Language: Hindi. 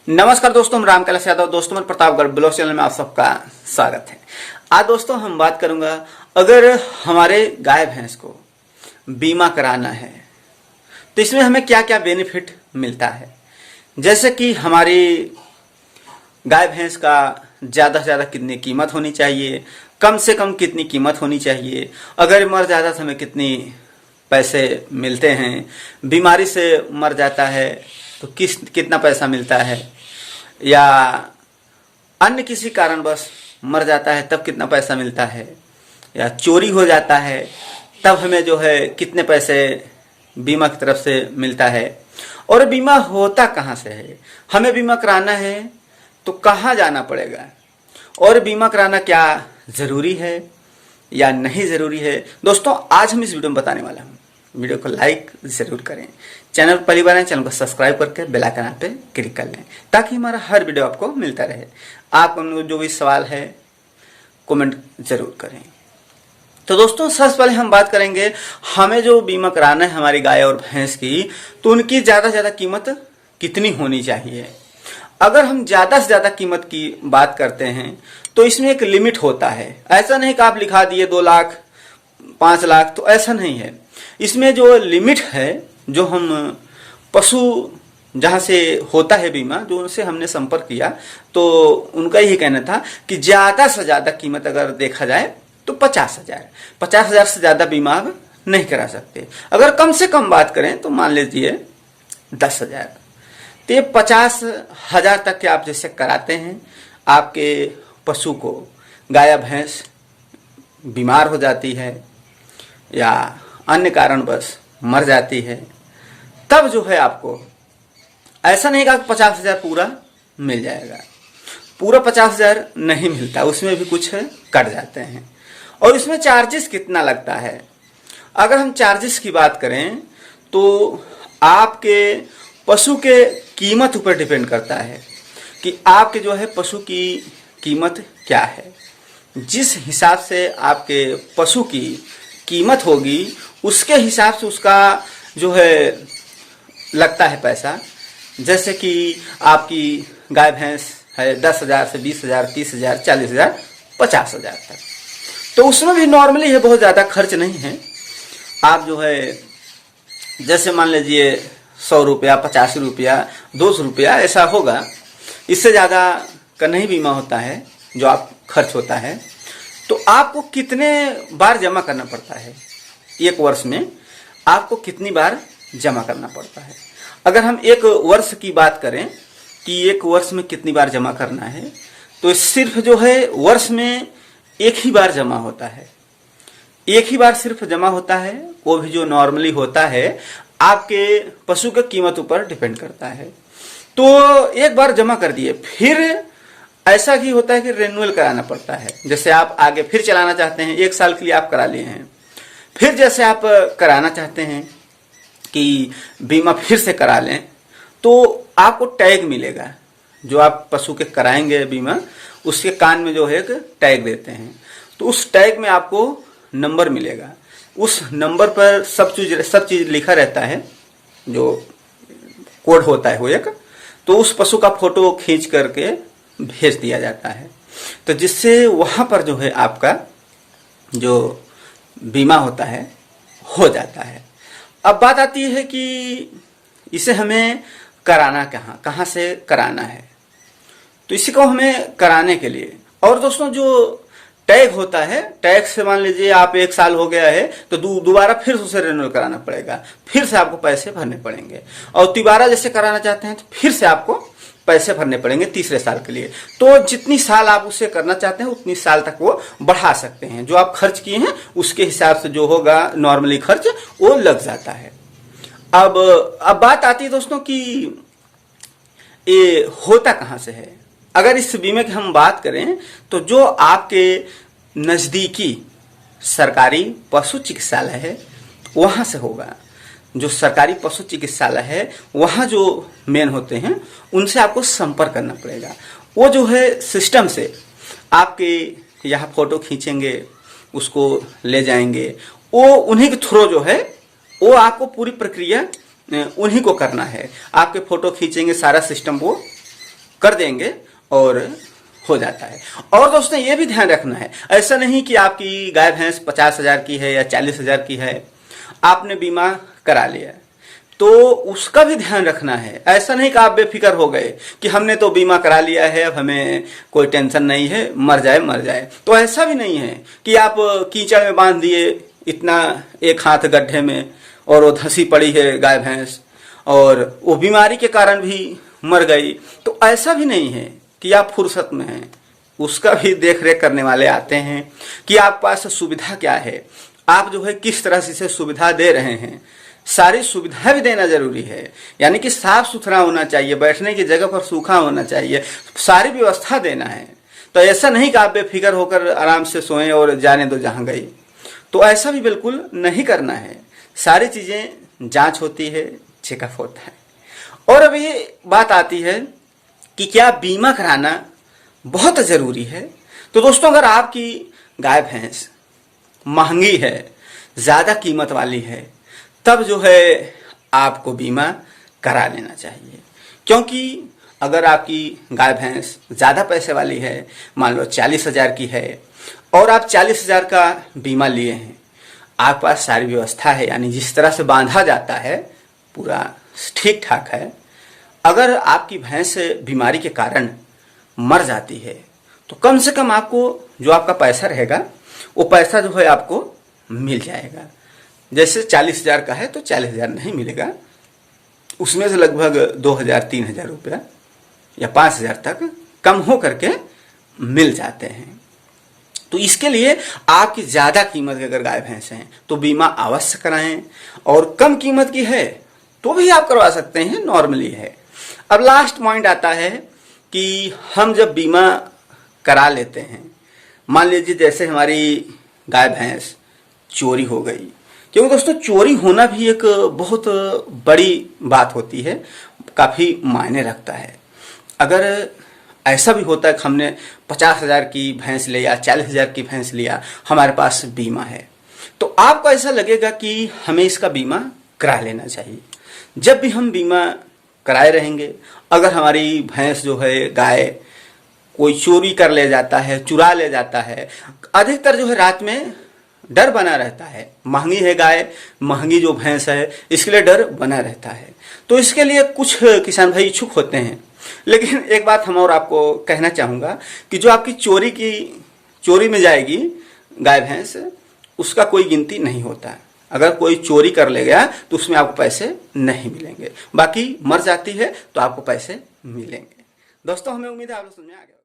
नमस्कार दोस्तों, हम राम कैलाश यादव। दोस्तों मैं प्रतापगढ़ ब्लॉग चैनल में आप सबका स्वागत है। आज दोस्तों हम बात करूंगा, अगर हमारे गाय भैंस को बीमा कराना है तो इसमें हमें क्या क्या बेनिफिट मिलता है। जैसे कि हमारी गाय भैंस का ज़्यादा से ज़्यादा कितनी कीमत होनी चाहिए, कम से कम कितनी कीमत होनी चाहिए, अगर मर जाता तो हमें कितनी पैसे मिलते हैं, बीमारी से मर जाता है तो कितना पैसा मिलता है, या अन्य किसी कारणवश मर जाता है तब कितना पैसा मिलता है, या चोरी हो जाता है तब हमें जो है कितने पैसे बीमा की तरफ से मिलता है, और बीमा होता कहाँ से है, हमें बीमा कराना है तो कहाँ जाना पड़ेगा, और बीमा कराना क्या ज़रूरी है या नहीं ज़रूरी है। दोस्तों आज हम इस वीडियो में बताने वाला हूँ। वीडियो को लाइक ज़रूर करें, चैनल पर पहली बार आए चैनल को सब्सक्राइब करके बेल आइकन पे क्लिक कर लें ताकि हमारा हर वीडियो आपको मिलता रहे। आपको जो भी सवाल है कमेंट ज़रूर करें। तो दोस्तों सबसे पहले हम बात करेंगे, हमें जो बीमा कराना है हमारी गाय और भैंस की, तो उनकी ज़्यादा से ज़्यादा कीमत कितनी होनी चाहिए। अगर हम ज़्यादा से ज़्यादा कीमत की बात करते हैं तो इसमें एक लिमिट होता है। ऐसा नहीं कि आप लिखा दिए 2 लाख 5 लाख, तो ऐसा नहीं है। इसमें जो लिमिट है, जो हम पशु जहाँ से होता है बीमा, जो उनसे हमने संपर्क किया तो उनका यही कहना था कि ज़्यादा से ज़्यादा कीमत अगर देखा जाए तो 50,000 से ज़्यादा बीमा आप नहीं करा सकते। अगर कम से कम बात करें तो मान लीजिए 10,000, तो ये 50,000 तक के आप जैसे कराते हैं, आपके पशु को गाय भैंस बीमार हो जाती है या अन्य कारणवश मर जाती है, तब जो है आपको ऐसा नहीं कहा 50,000 पूरा मिल जाएगा। पूरा 50,000 नहीं मिलता, उसमें भी कुछ कट जाते हैं। और इसमें चार्जेस कितना लगता है, अगर हम चार्जेस की बात करें तो आपके पशु के कीमत ऊपर डिपेंड करता है कि आपके जो है पशु की कीमत क्या है। जिस हिसाब से आपके पशु की कीमत होगी उसके हिसाब से उसका जो है लगता है पैसा। जैसे कि आपकी गाय भैंस है 10,000 से 20,000, 30,000, 40,000, 50,000 तक, तो उसमें भी नॉर्मली है, बहुत ज़्यादा खर्च नहीं है। आप जो है जैसे मान लीजिए 100 रुपया, 50 रुपया, 200 रुपया ऐसा होगा, इससे ज़्यादा का नहीं बीमा होता है जो आप खर्च होता है। तो आपको कितने बार जमा करना पड़ता है, एक वर्ष में आपको कितनी बार जमा करना पड़ता है। अगर हम एक वर्ष की बात करें कि एक वर्ष में कितनी बार जमा करना है, तो सिर्फ जो है वर्ष में एक ही बार जमा होता है, एक ही बार सिर्फ जमा होता है। वो भी जो नॉर्मली होता है आपके पशु के कीमत ऊपर डिपेंड करता है। तो एक बार जमा कर दिए, फिर ऐसा ही होता है कि रिन्यूअल कराना पड़ता है। जैसे आप आगे फिर चलाना चाहते हैं, 1 साल के लिए आप करा लिए हैं, फिर जैसे आप कराना चाहते हैं कि बीमा फिर से करा लें, तो आपको टैग मिलेगा। जो आप पशु के कराएंगे बीमा, उसके कान में जो है एक टैग देते हैं, तो उस टैग में आपको नंबर मिलेगा। उस नंबर पर सब चीज़ लिखा रहता है, जो कोड होता है वो एक, तो उस पशु का फोटो खींच करके भेज दिया जाता है, तो जिससे वहाँ पर जो है आपका जो बीमा होता है हो जाता है। अब बात आती है कि इसे हमें कराना कहाँ से कराना है। तो इसी को हमें कराने के लिए, और दोस्तों जो टैग होता है, टैग से मान लीजिए आप 1 साल हो गया है तो दोबारा फिर उसे रिन्यूअल कराना पड़ेगा, फिर से आपको पैसे भरने पड़ेंगे। और दोबारा जैसे कराना चाहते हैं तो फिर से आपको पैसे भरने पड़ेंगे तीसरे साल के लिए। तो जितनी साल आप उसे करना चाहते हैं उतनी साल तक वो बढ़ा सकते हैं। जो आप खर्च किए हैं उसके हिसाब से जो होगा नॉर्मली खर्च वो लग जाता है। अब बात आती है दोस्तों कि ये होता कहाँ से है। अगर इस बीमे की हम बात करें तो जो आपके नज़दीकी सरकारी पशु चिकित्सालय है वहाँ से होगा। जो सरकारी पशु चिकित्सालय है वहाँ जो मेन होते हैं उनसे आपको संपर्क करना पड़ेगा। वो जो है सिस्टम से आपके यहाँ फ़ोटो खींचेंगे, उसको ले जाएंगे, वो उन्हीं के थ्रू जो है वो आपको पूरी प्रक्रिया उन्हीं को करना है। आपके फ़ोटो खींचेंगे, सारा सिस्टम वो कर देंगे और हो जाता है। और दोस्तों ये भी ध्यान रखना है, ऐसा नहीं कि आपकी गाय भैंस 50,000 की है या 40,000 की है, आपने बीमा करा लिया तो उसका भी ध्यान रखना है। ऐसा नहीं कि आप बेफिक्र हो गए कि हमने तो बीमा करा लिया है, अब हमें कोई टेंशन नहीं है, मर जाए मर जाए। तो ऐसा भी नहीं है कि आप कीचड़ में बांध दिए इतना, एक हाथ गड्ढे में, और वो धंसी पड़ी है गाय भैंस और वो बीमारी के कारण भी मर गई। तो ऐसा भी नहीं है कि आप फुर्सत में हैं, उसका भी देख रेख करने वाले आते हैं कि आपके पास सुविधा क्या है, आप जो है किस तरह से सुविधा दे रहे हैं। सारी सुविधा भी देना जरूरी है, यानी कि साफ सुथरा होना चाहिए, बैठने की जगह पर सूखा होना चाहिए, सारी व्यवस्था देना है। तो ऐसा नहीं कि आप बेफिक्र होकर आराम से सोएं और जाने दो जहां गई, तो ऐसा भी बिल्कुल नहीं करना है। सारी चीजें जांच होती है, चेकअप होता है। और अभी बात आती है कि क्या बीमा कराना बहुत जरूरी है। तो दोस्तों अगर आपकी गाय भैंस महंगी है, ज्यादा कीमत वाली है, तब जो है आपको बीमा करा लेना चाहिए। क्योंकि अगर आपकी गाय भैंस ज्यादा पैसे वाली है, मान लो 40,000 की है और आप 40,000 का बीमा लिए हैं, आपके पास सारी व्यवस्था है, यानी जिस तरह से बांधा जाता है पूरा ठीक ठाक है। अगर आपकी भैंस बीमारी के कारण मर जाती है तो कम से कम आपको जो आपका पैसा रहेगा वो पैसा जो है आपको मिल जाएगा। जैसे 40,000 का है तो 40,000 नहीं मिलेगा, उसमें से लगभग 2,000-3,000 रुपया या 5,000 तक कम हो करके मिल जाते हैं। तो इसके लिए आपकी ज्यादा कीमत की अगर गाय भैंस हैं तो बीमा अवश्य कराएं, और कम कीमत की है तो भी आप करवा सकते हैं, नॉर्मली है। अब लास्ट पॉइंट आता है कि हम जब बीमा करा लेते हैं, मान लीजिए जैसे हमारी गाय भैंस चोरी हो गई, क्योंकि दोस्तों चोरी होना भी एक बहुत बड़ी बात होती है, काफी मायने रखता है। अगर ऐसा भी होता है कि हमने 50,000 की भैंस लिया, 40,000 की भैंस लिया, हमारे पास बीमा है, तो आपको ऐसा लगेगा कि हमें इसका बीमा करा लेना चाहिए। जब भी हम बीमा कराए रहेंगे, अगर हमारी भैंस जो है, गाय कोई चोरी कर ले जाता है, चुरा ले जाता है, अधिकतर जो है रात में डर बना रहता है। महंगी है गाय, महंगी जो भैंस है, इसके लिए डर बना रहता है। तो इसके लिए कुछ किसान भाई इच्छुक होते हैं, लेकिन एक बात हम और आपको कहना चाहूंगा कि जो आपकी चोरी में जाएगी गाय भैंस, उसका कोई गिनती नहीं होता। अगर कोई चोरी कर ले गया तो उसमें आपको पैसे नहीं मिलेंगे, बाकी मर जाती है तो आपको पैसे मिलेंगे। दोस्तों हमें उम्मीद है आप लोग समझ में आ गया।